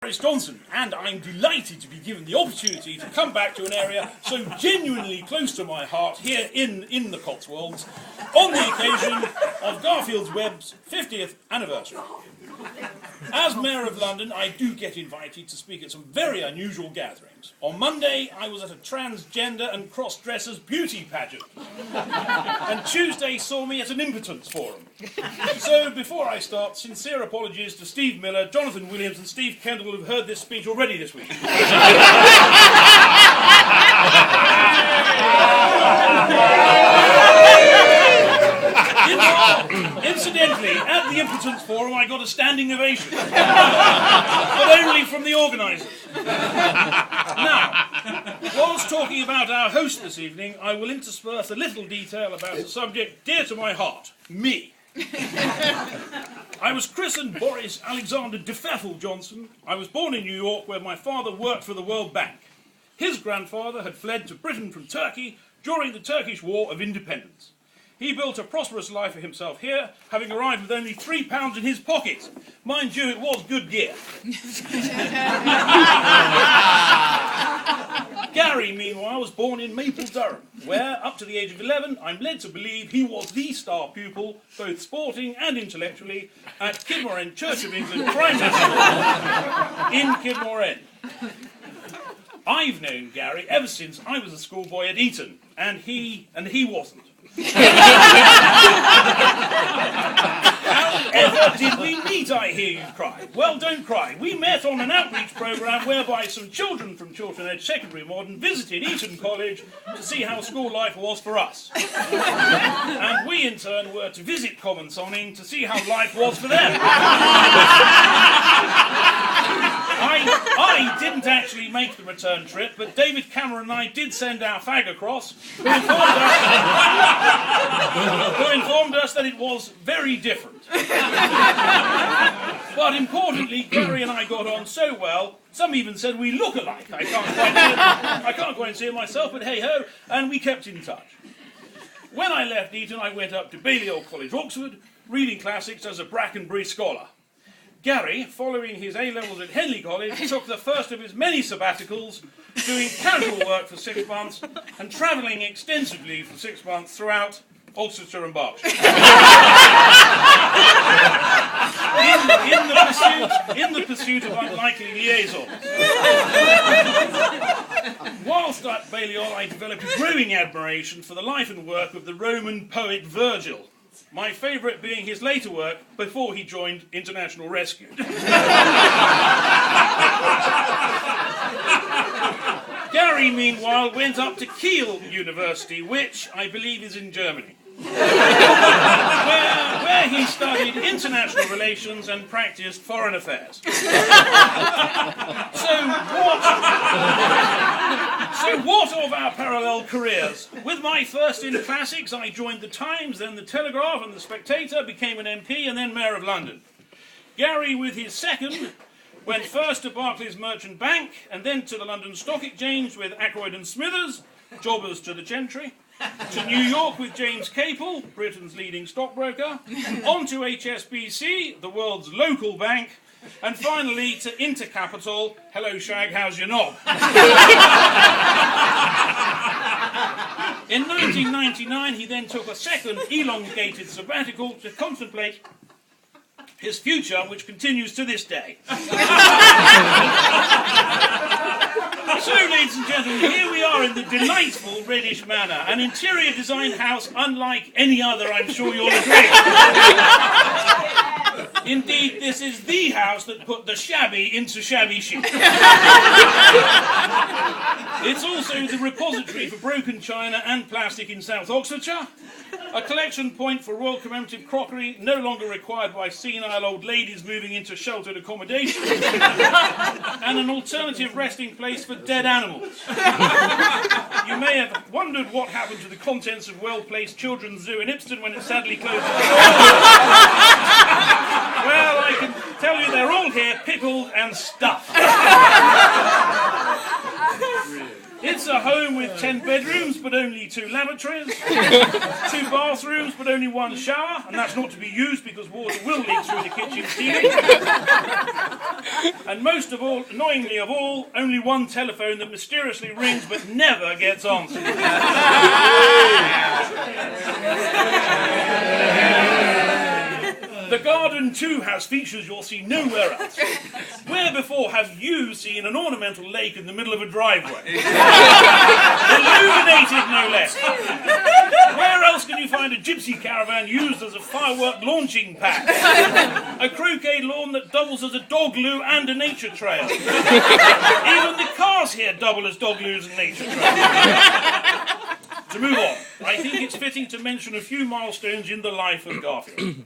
Boris Johnson, and I'm delighted to be given the opportunity to come back to an area so genuinely close to my heart here in the Cotswolds on the occasion of Garfield's Webb's 50th anniversary. As Mayor of London, I do get invited to speak at some very unusual gatherings. On Monday, I was at a transgender and cross-dressers beauty pageant. And Tuesday saw me at an impotence forum. So before I start, sincere apologies to Steve Miller, Jonathan Williams and Steve Kendall who have heard this speech already this week. Incidentally, at the Impotence Forum I got a standing ovation, but only from the organisers. Now, whilst talking about our host this evening, I will intersperse a little detail about a subject dear to my heart, me. I was christened Boris Alexander DeFeffel Johnson. I was born in New York where my father worked for the World Bank. His grandfather had fled to Britain from Turkey during the Turkish War of Independence. He built a prosperous life for himself here, having arrived with only £3 in his pocket. Mind you, it was good gear. Gary, meanwhile, was born in Maple, Durham, where, up to the age of 11, I'm led to believe he was the star pupil, both sporting and intellectually, at Kidmore End Church of England Primary School in Kidmore End. I've known Gary ever since I was a schoolboy at Eton, and he wasn't. However did we meet, I hear you cry? Well, don't cry. We met on an outreach programme whereby some children from Chiltern Edge Secondary Modern visited Eton College to see how school life was for us. And we, in turn, were to visit Common Sonning to see how life was for them. I didn't actually make the return trip, but David Cameron and I did send our fag across, who informed us that it was very different. But importantly, Gary and I got on so well, some even said we look alike. I can't quite see it myself, but hey-ho, and we kept in touch. When I left Eton, I went up to Balliol College, Oxford, reading classics as a Brackenbury scholar. Gary, following his A-levels at Henley College, took the first of his many sabbaticals, doing casual work for 6 months and travelling extensively for 6 months throughout Oxfordshire and Berkshire. in the pursuit of unlikely liaisons. Whilst at Balliol, I developed a growing admiration for the life and work of the Roman poet Virgil. My favourite being his later work before he joined International Rescue. Gary, meanwhile, went up to Kiel University, which I believe is in Germany, where he studied international relations and practised foreign affairs. So what of our parallel careers? With my first in classics, I joined the Times, then the Telegraph and the Spectator, became an MP and then Mayor of London. Gary, with his second, went first to Barclays Merchant Bank and then to the London Stock Exchange with Ackroyd and Smithers, jobbers to the gentry, to New York with James Capel, Britain's leading stockbroker, on to HSBC, the world's local bank, and finally to Intercapital, hello Shag, how's your knob? In 1999 he then took a second elongated sabbatical to contemplate his future, which continues to this day. So, ladies and gentlemen, here we are in the delightful Reddish Manor, an interior design house unlike any other, I'm sure you'll agree. Indeed, this is the house that put the shabby into shabby chic. It's also the repository for broken china and plastic in South Oxfordshire, a collection point for royal commemorative crockery no longer required by senile old ladies moving into sheltered accommodation, and an alternative resting place for dead animals. You may have wondered what happened to the contents of well-placed children's zoo in Ipswich when it sadly closed its doors. Well, I can tell you they're all here, pickled and stuffed. It's a home with 10 bedrooms, but only 2 lavatories, 2 bathrooms, but only 1 shower, and that's not to be used because water will leak through the kitchen ceiling. And most of all, annoyingly of all, only 1 telephone that mysteriously rings but never gets answered. The garden too has features you'll see nowhere else. Where before have you seen an ornamental lake in the middle of a driveway? Illuminated no less. Where else can you find a gypsy caravan used as a firework launching pad? A croquet lawn that doubles as a dog loo and a nature trail. Even the cars here double as dog loos and nature trails. To move on, I think it's fitting to mention a few milestones in the life of Garfield.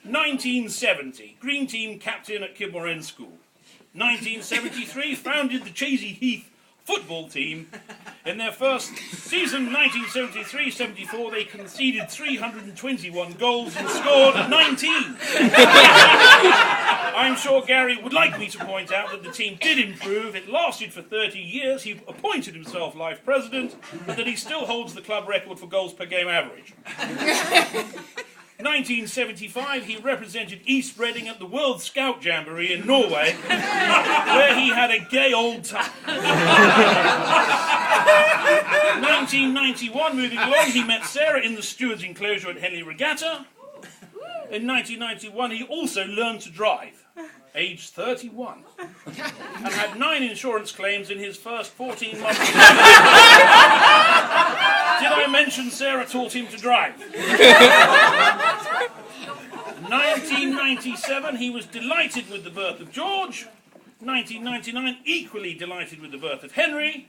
1970, Green Team captain at Kidmore End School. 1973, founded the Chasey Heath football team. In their first season, 1973-74, they conceded 321 goals and scored 19. I'm sure Gary would like me to point out that the team did improve. It lasted for 30 years. He appointed himself life president, but that he still holds the club record for goals per game average. 1975, he represented East Reading at the World Scout Jamboree in Norway, where he had a gay old time. 1991, moving along, he met Sarah in the steward's enclosure at Henley Regatta. In 1991, he also learned to drive, aged 31, and had 9 insurance claims in his first 14 months. Did I mention Sarah taught him to drive? 1997, he was delighted with the birth of George. 1999, equally delighted with the birth of Henry.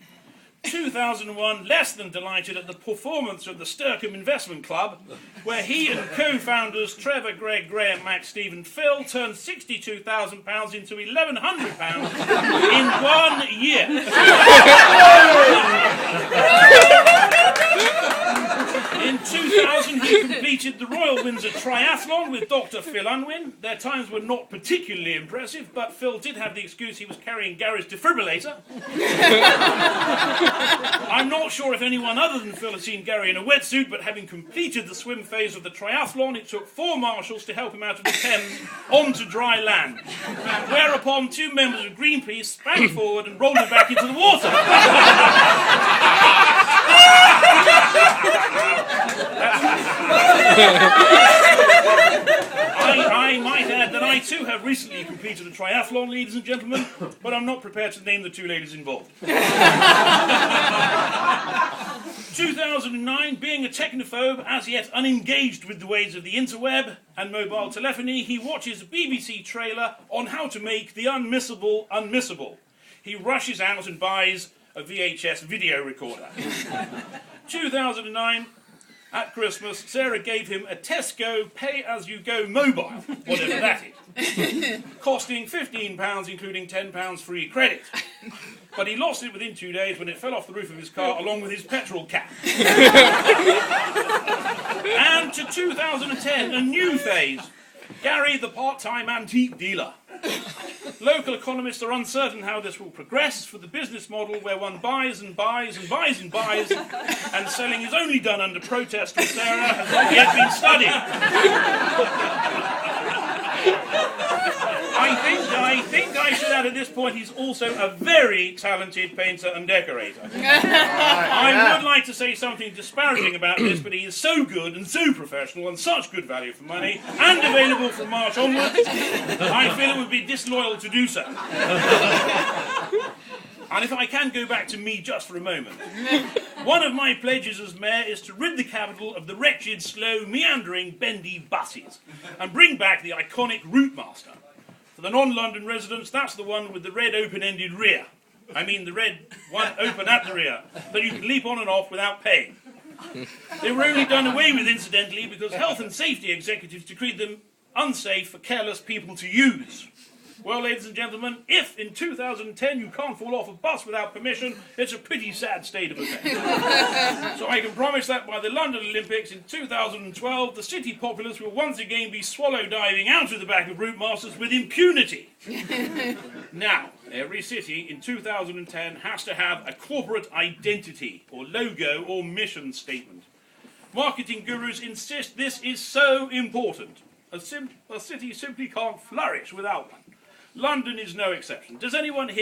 2001, less than delighted at the performance of the Sturcombe Investment Club, where he and co-founders Trevor, Greg, Graham, Max, Steve and Phil turned £62,000 into £1,100 in 1 year. In 2000, he completed the Royal Windsor Triathlon with Dr. Phil Unwin. Their times were not particularly impressive, but Phil did have the excuse he was carrying Gary's defibrillator. I'm not sure if anyone other than Phil has seen Gary in a wetsuit, but having completed the swim phase of the triathlon, it took 4 marshals to help him out of the Thames onto dry land. Whereupon 2 members of Greenpeace sprang forward and rolled him back into the water. I might add that I too have recently completed a triathlon, ladies and gentlemen, but I'm not prepared to name the 2 ladies involved. 2009, being a technophobe, as yet unengaged with the ways of the interweb and mobile telephony, he watches a BBC trailer on how to make the unmissable unmissable. He rushes out and buys a VHS video recorder. 2009, at Christmas, Sarah gave him a Tesco pay-as-you-go mobile, whatever that is, costing £15, including £10 free credit. But he lost it within 2 days when it fell off the roof of his car along with his petrol cap. And to 2010, a new phase. Gary, the part-time antique dealer. Local economists are uncertain how this will progress, for the business model where one buys and buys and buys and buys, and selling is only done under protest from Sarah, has not yet been studied. I think I should add at this point he's also a very talented painter and decorator. I would like to say something disparaging about this, but he is so good and so professional and such good value for money, and available from March onwards, I feel it would be disloyal to do so. And if I can go back to me just for a moment, one of my pledges as mayor is to rid the capital of the wretched, slow, meandering, bendy buses and bring back the iconic Route Master. For the non-London residents, that's the one with the red open-ended rear. I mean the red one open at the rear, that you can leap on and off without paying. They were only done away with, incidentally, because health and safety executives decreed them unsafe for careless people to use. Well, ladies and gentlemen, if in 2010 you can't fall off a bus without permission, it's a pretty sad state of affairs. So I can promise that by the London Olympics in 2012, the city populace will once again be swallow diving out of the back of Route Masters with impunity. Now, Every city in 2010 has to have a corporate identity, or logo, or mission statement. Marketing gurus insist this is so important. A city simply can't flourish without one. London is no exception. Does anyone here